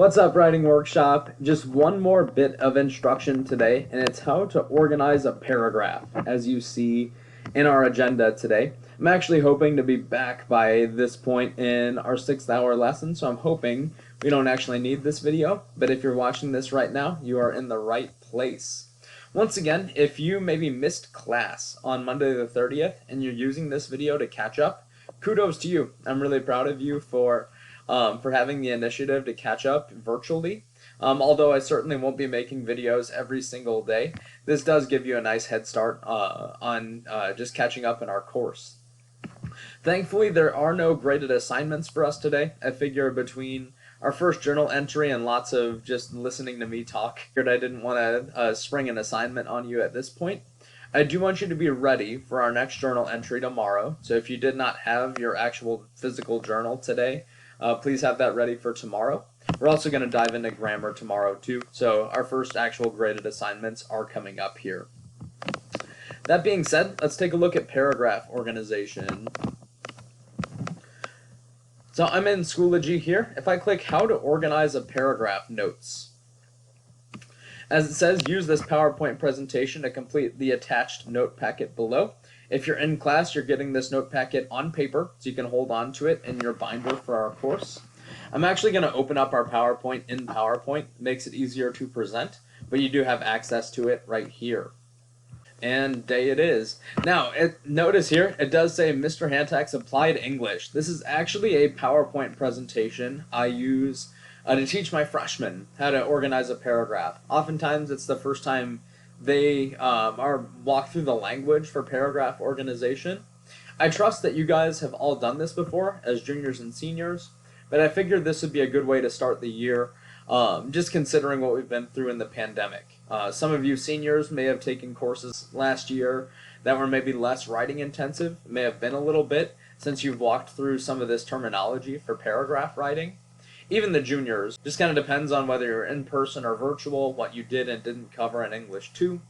What's up, Writing Workshop? Just one more bit of instruction today, and it's how to organize a paragraph, as you see in our agenda today. I'm actually hoping to be back by this point in our 6th-hour lesson, so I'm hoping we don't actually need this video, but if you're watching this right now, you are in the right place. Once again, if you maybe missed class on Monday the 30th and you're using this video to catch up, kudos to you. I'm really proud of you for having the initiative to catch up virtually. Although I certainly won't be making videos every single day, this does give you a nice head start on just catching up in our course. Thankfully, there are no graded assignments for us today. I figure between our first journal entry and lots of just listening to me talk, I didn't want to spring an assignment on you at this point. I do want you to be ready for our next journal entry tomorrow. So if you did not have your actual physical journal today, please have that ready for tomorrow. We're also going to dive into grammar tomorrow too, so our first actual graded assignments are coming up here. That being said, let's take a look at paragraph organization. So I'm in Schoology here. If I click How to Organize a Paragraph Notes. As it says, use this PowerPoint presentation to complete the attached note packet below. If you're in class, you're getting this note packet on paper, so you can hold on to it in your binder for our course. I'm actually going to open up our PowerPoint in PowerPoint. It makes it easier to present, but you do have access to it right here. And day it is. Now, notice here, it does say Mr. Hantak's Applied English. This is actually a PowerPoint presentation I use to teach my freshmen how to organize a paragraph. Oftentimes, it's the first time they are walked through the language for paragraph organization. I trust that you guys have all done this before as juniors and seniors, but I figured this would be a good way to start the year, just considering what we've been through in the pandemic. Some of you seniors may have taken courses last year that were maybe less writing intensive. It may have been a little bit since you've walked through some of this terminology for paragraph writing. Even the juniors, just kind of depends on whether you're in person or virtual, what you did and didn't cover in English too.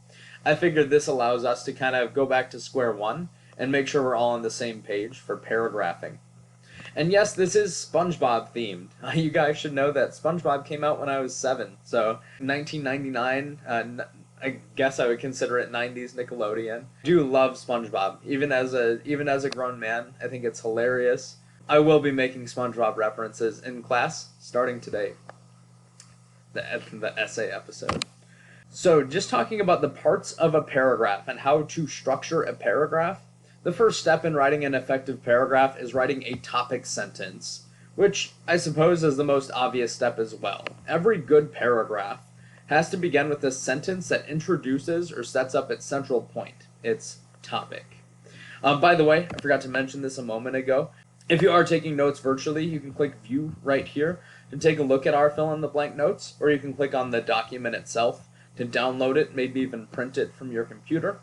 I figured this allows us to kind of go back to square one and make sure we're all on the same page for paragraphing. And yes, this is Spongebob-themed. You guys should know that SpongeBob came out when I was 7, so 1999, I guess I would consider it 90s Nickelodeon. I do love SpongeBob, even as a grown man. I think it's hilarious. I will be making SpongeBob references in class starting today, the essay episode. So just talking about the parts of a paragraph and how to structure a paragraph, the first step in writing an effective paragraph is writing a topic sentence, which I suppose is the most obvious step as well. Every good paragraph has to begin with a sentence that introduces or sets up its central point, its topic. By the way, I forgot to mention this a moment ago. If you are taking notes virtually, you can click View right here to take a look at our fill-in-the-blank notes, or you can click on the document itself to download it, maybe even print it from your computer.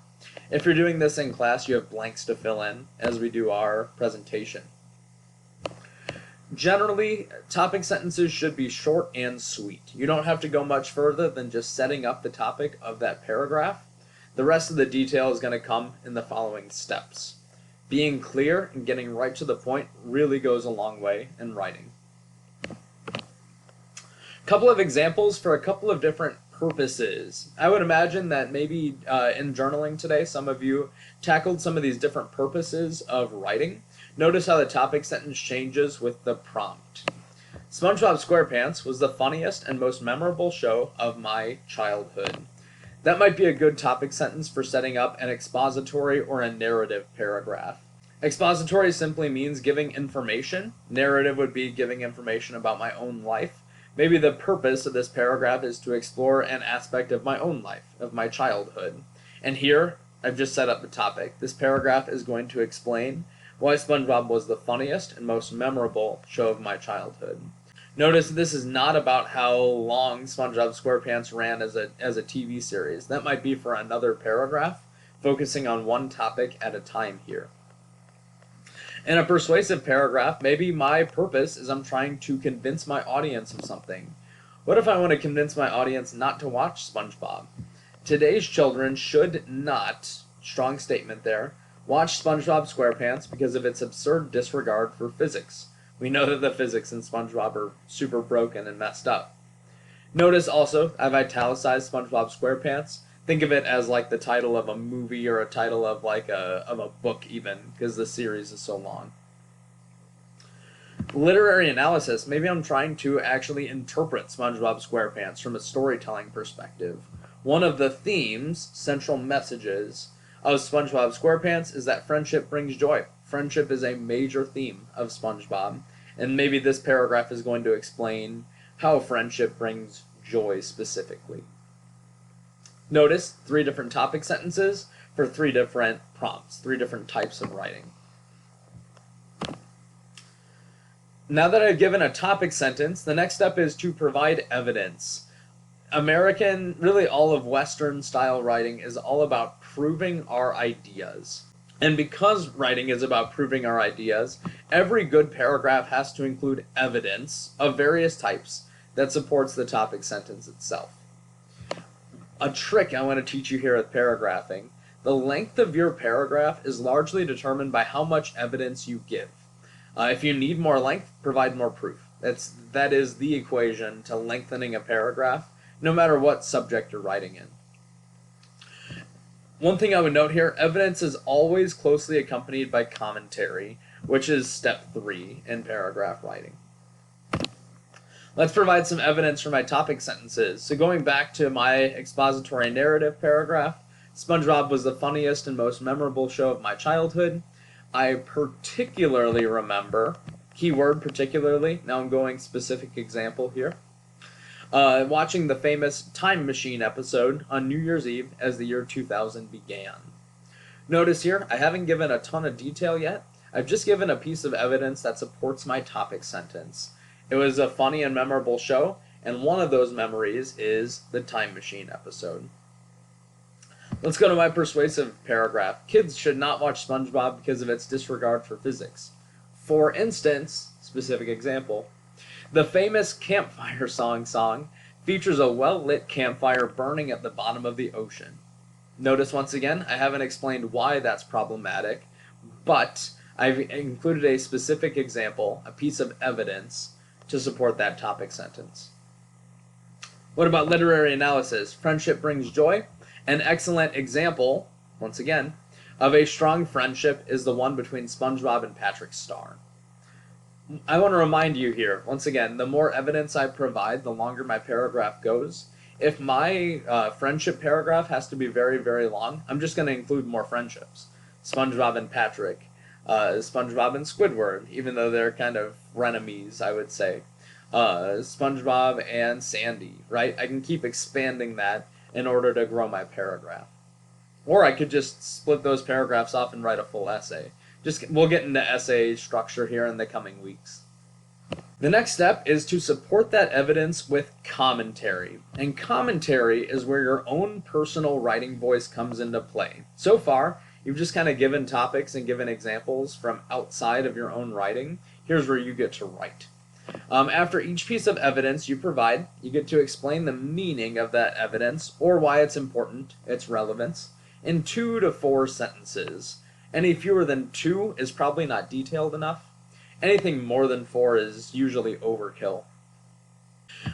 If you're doing this in class, you have blanks to fill in as we do our presentation. Generally, topic sentences should be short and sweet. You don't have to go much further than just setting up the topic of that paragraph. The rest of the detail is going to come in the following steps. Being clear and getting right to the point really goes a long way in writing. A couple of examples for a couple of different purposes. I would imagine that maybe in journaling today, some of you tackled some of these different purposes of writing. Notice how the topic sentence changes with the prompt. SpongeBob SquarePants was the funniest and most memorable show of my childhood. That might be a good topic sentence for setting up an expository or a narrative paragraph. Expository simply means giving information. Narrative would be giving information about my own life. Maybe the purpose of this paragraph is to explore an aspect of my own life, of my childhood. And here, I've just set up the topic. This paragraph is going to explain why SpongeBob was the funniest and most memorable show of my childhood. Notice this is not about how long SpongeBob SquarePants ran as a TV series. That might be for another paragraph, focusing on one topic at a time here. In a persuasive paragraph, maybe my purpose is I'm trying to convince my audience of something. What if I want to convince my audience not to watch SpongeBob? Today's children should not, strong statement there, watch SpongeBob SquarePants because of its absurd disregard for physics. We know that the physics in SpongeBob are super broken and messed up. Notice also I've italicized SpongeBob SquarePants. Think of it as like the title of a movie or a title of like a book even, because the series is so long. Literary analysis. Maybe I'm trying to actually interpret SpongeBob SquarePants from a storytelling perspective. One of the themes, central messages of SpongeBob SquarePants is that friendship brings joy. Friendship is a major theme of SpongeBob, and maybe this paragraph is going to explain how friendship brings joy specifically. Notice 3 different topic sentences for 3 different prompts, 3 different types of writing. Now that I've given a topic sentence, the next step is to provide evidence. American, really all of Western style writing is all about proving our ideas. And because writing is about proving our ideas, every good paragraph has to include evidence of various types that supports the topic sentence itself. A trick I want to teach you here with paragraphing: the length of your paragraph is largely determined by how much evidence you give. If you need more length, provide more proof. That is the equation to lengthening a paragraph, no matter what subject you're writing in. One thing I would note here, evidence is always closely accompanied by commentary, which is step 3 in paragraph writing. Let's provide some evidence for my topic sentences. So going back to my expository narrative paragraph, SpongeBob was the funniest and most memorable show of my childhood. I particularly remember, keyword particularly, now I'm going specific example here, watching the famous Time Machine episode on New Year's Eve as the year 2000 began. Notice here, I haven't given a ton of detail yet. I've just given a piece of evidence that supports my topic sentence. It was a funny and memorable show, and one of those memories is the Time Machine episode. Let's go to my persuasive paragraph. Kids should not watch SpongeBob because of its disregard for physics. For instance, specific example, the famous campfire song features a well-lit campfire burning at the bottom of the ocean. Notice once again, I haven't explained why that's problematic, but I've included a specific example, a piece of evidence, to support that topic sentence. What about literary analysis? Friendship brings joy. An excellent example, once again, of a strong friendship is the one between SpongeBob and Patrick Star. I want to remind you here, once again, the more evidence I provide, the longer my paragraph goes. If my friendship paragraph has to be very, very long, I'm just going to include more friendships. SpongeBob and Patrick, SpongeBob and Squidward, even though they're kind of frenemies, I would say. SpongeBob and Sandy, right? I can keep expanding that in order to grow my paragraph. Or I could just split those paragraphs off and write a full essay. We'll get into essay structure here in the coming weeks. The next step is to support that evidence with commentary. And commentary is where your own personal writing voice comes into play. So far, you've just kind of given topics and given examples from outside of your own writing. Here's where you get to write. After each piece of evidence you provide, you get to explain the meaning of that evidence or why it's important, its relevance, in 2 to 4 sentences. Any fewer than 2 is probably not detailed enough. Anything more than 4 is usually overkill.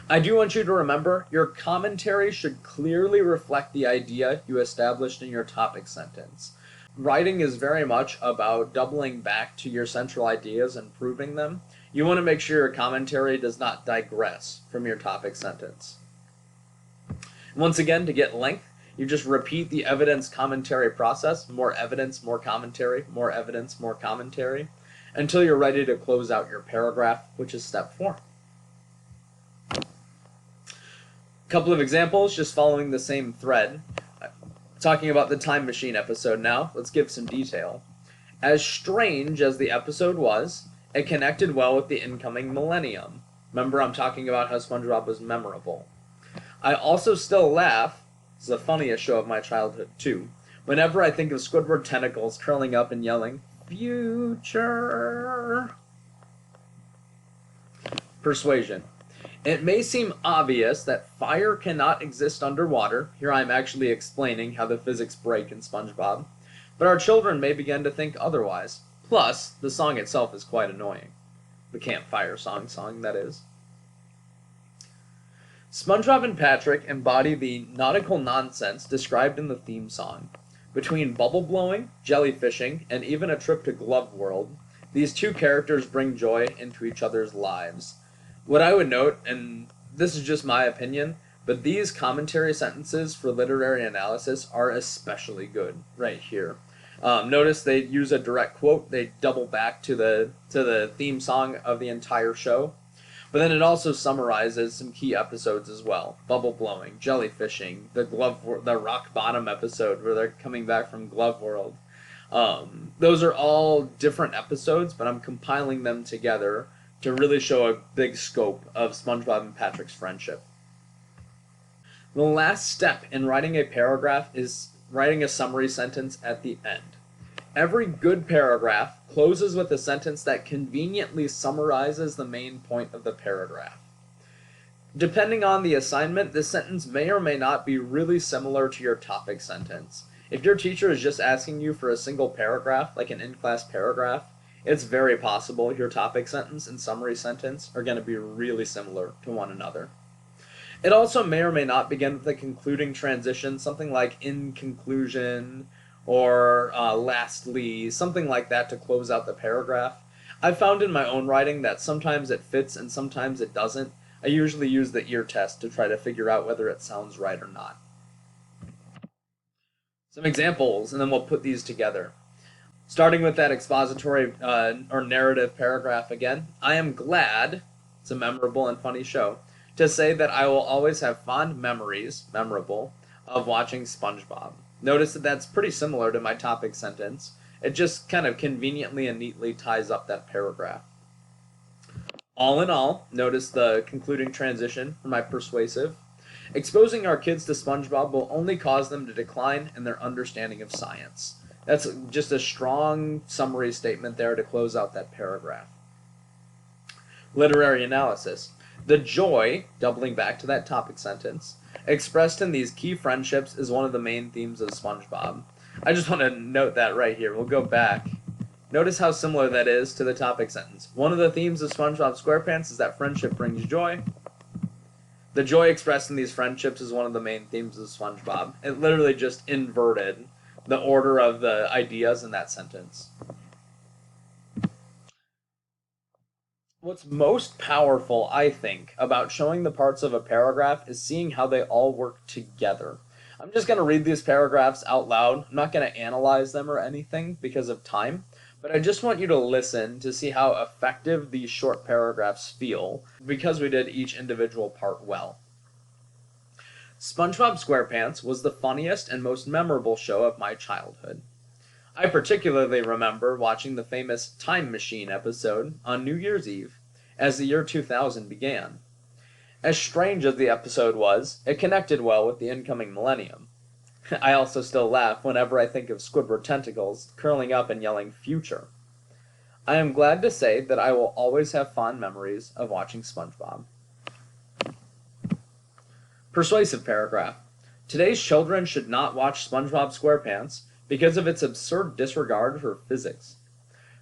I do want you to remember, your commentary should clearly reflect the idea you established in your topic sentence. Writing is very much about doubling back to your central ideas and proving them. You want to make sure your commentary does not digress from your topic sentence. Once again, to get length, you just repeat the evidence commentary process, more evidence, more commentary, more evidence, more commentary, until you're ready to close out your paragraph, which is step 4. A couple of examples, just following the same thread. Talking about the Time Machine episode now, let's give some detail. As strange as the episode was, it connected well with the incoming millennium. Remember, I'm talking about how SpongeBob was memorable. I also still laugh, it's the funniest show of my childhood too, whenever I think of Squidward tentacles curling up and yelling, "Future!" Persuasion. It may seem obvious that fire cannot exist underwater. Here I'm actually explaining how the physics break in SpongeBob. But our children may begin to think otherwise. Plus, the song itself is quite annoying. The campfire song, that is. SpongeBob and Patrick embody the nautical nonsense described in the theme song. Between bubble blowing, jellyfishing, and even a trip to Glove World, these two characters bring joy into each other's lives. What I would note, and this is just my opinion, but these commentary sentences for literary analysis are especially good right here. Notice they use a direct quote. They double back to the theme song of the entire show. But then it also summarizes some key episodes as well: bubble blowing, jellyfishing, the rock bottom episode where they're coming back from Glove World. Those are all different episodes, but I'm compiling them together to really show a big scope of SpongeBob and Patrick's friendship. The last step in writing a paragraph is writing a summary sentence at the end. Every good paragraph closes with a sentence that conveniently summarizes the main point of the paragraph. Depending on the assignment, this sentence may or may not be really similar to your topic sentence. If your teacher is just asking you for a single paragraph, like an in-class paragraph, it's very possible your topic sentence and summary sentence are going to be really similar to one another. It also may or may not begin with a concluding transition, something like in conclusion, or lastly, something like that to close out the paragraph. I've found in my own writing that sometimes it fits and sometimes it doesn't. I usually use the ear test to try to figure out whether it sounds right or not. Some examples, and then we'll put these together. Starting with that expository or narrative paragraph again. I am glad, it's a memorable and funny show, to say that I will always have fond memories, memorable, of watching SpongeBob. Notice that that's pretty similar to my topic sentence. It just kind of conveniently and neatly ties up that paragraph. All in all, notice the concluding transition for my persuasive. Exposing our kids to SpongeBob will only cause them to decline in their understanding of science. That's just a strong summary statement there to close out that paragraph. Literary analysis. The joy, doubling back to that topic sentence, expressed in these key friendships is one of the main themes of SpongeBob. I just want to note that right here. We'll go back. Notice how similar that is to the topic sentence. One of the themes of SpongeBob SquarePants is that friendship brings joy. The joy expressed in these friendships is one of the main themes of SpongeBob. It literally just inverted the order of the ideas in that sentence. What's most powerful, I think, about showing the parts of a paragraph is seeing how they all work together. I'm just going to read these paragraphs out loud. I'm not going to analyze them or anything because of time, but I just want you to listen to see how effective these short paragraphs feel because we did each individual part well. SpongeBob SquarePants was the funniest and most memorable show of my childhood. I particularly remember watching the famous Time Machine episode on New Year's Eve as the year 2000 began. As strange as the episode was, it connected well with the incoming millennium. I also still laugh whenever I think of Squidward tentacles curling up and yelling "Future." I am glad to say that I will always have fond memories of watching SpongeBob. Persuasive paragraph. Today's children should not watch SpongeBob SquarePants because of its absurd disregard for physics.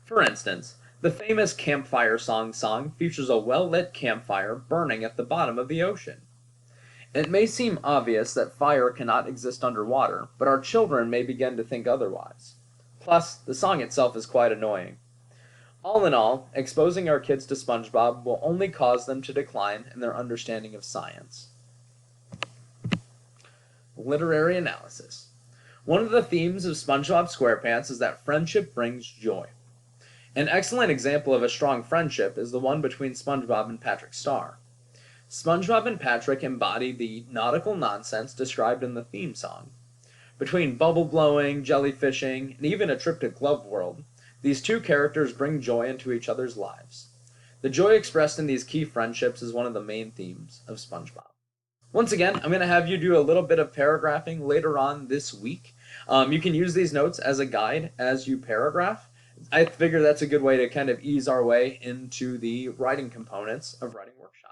For instance, the famous campfire song features a well-lit campfire burning at the bottom of the ocean. It may seem obvious that fire cannot exist underwater, but our children may begin to think otherwise. Plus, the song itself is quite annoying. All in all, exposing our kids to SpongeBob will only cause them to decline in their understanding of science. Literary analysis. One of the themes of SpongeBob SquarePants is that friendship brings joy. An excellent example of a strong friendship is the one between SpongeBob and Patrick Star. SpongeBob and Patrick embody the nautical nonsense described in the theme song. Between bubble blowing, jellyfishing, and even a trip to Glove World, these two characters bring joy into each other's lives. The joy expressed in these key friendships is one of the main themes of SpongeBob. Once again, I'm going to have you do a little bit of paragraphing later on this week. You can use these notes as a guide as you paragraph. I figure that's a good way to kind of ease our way into the writing components of writing workshops.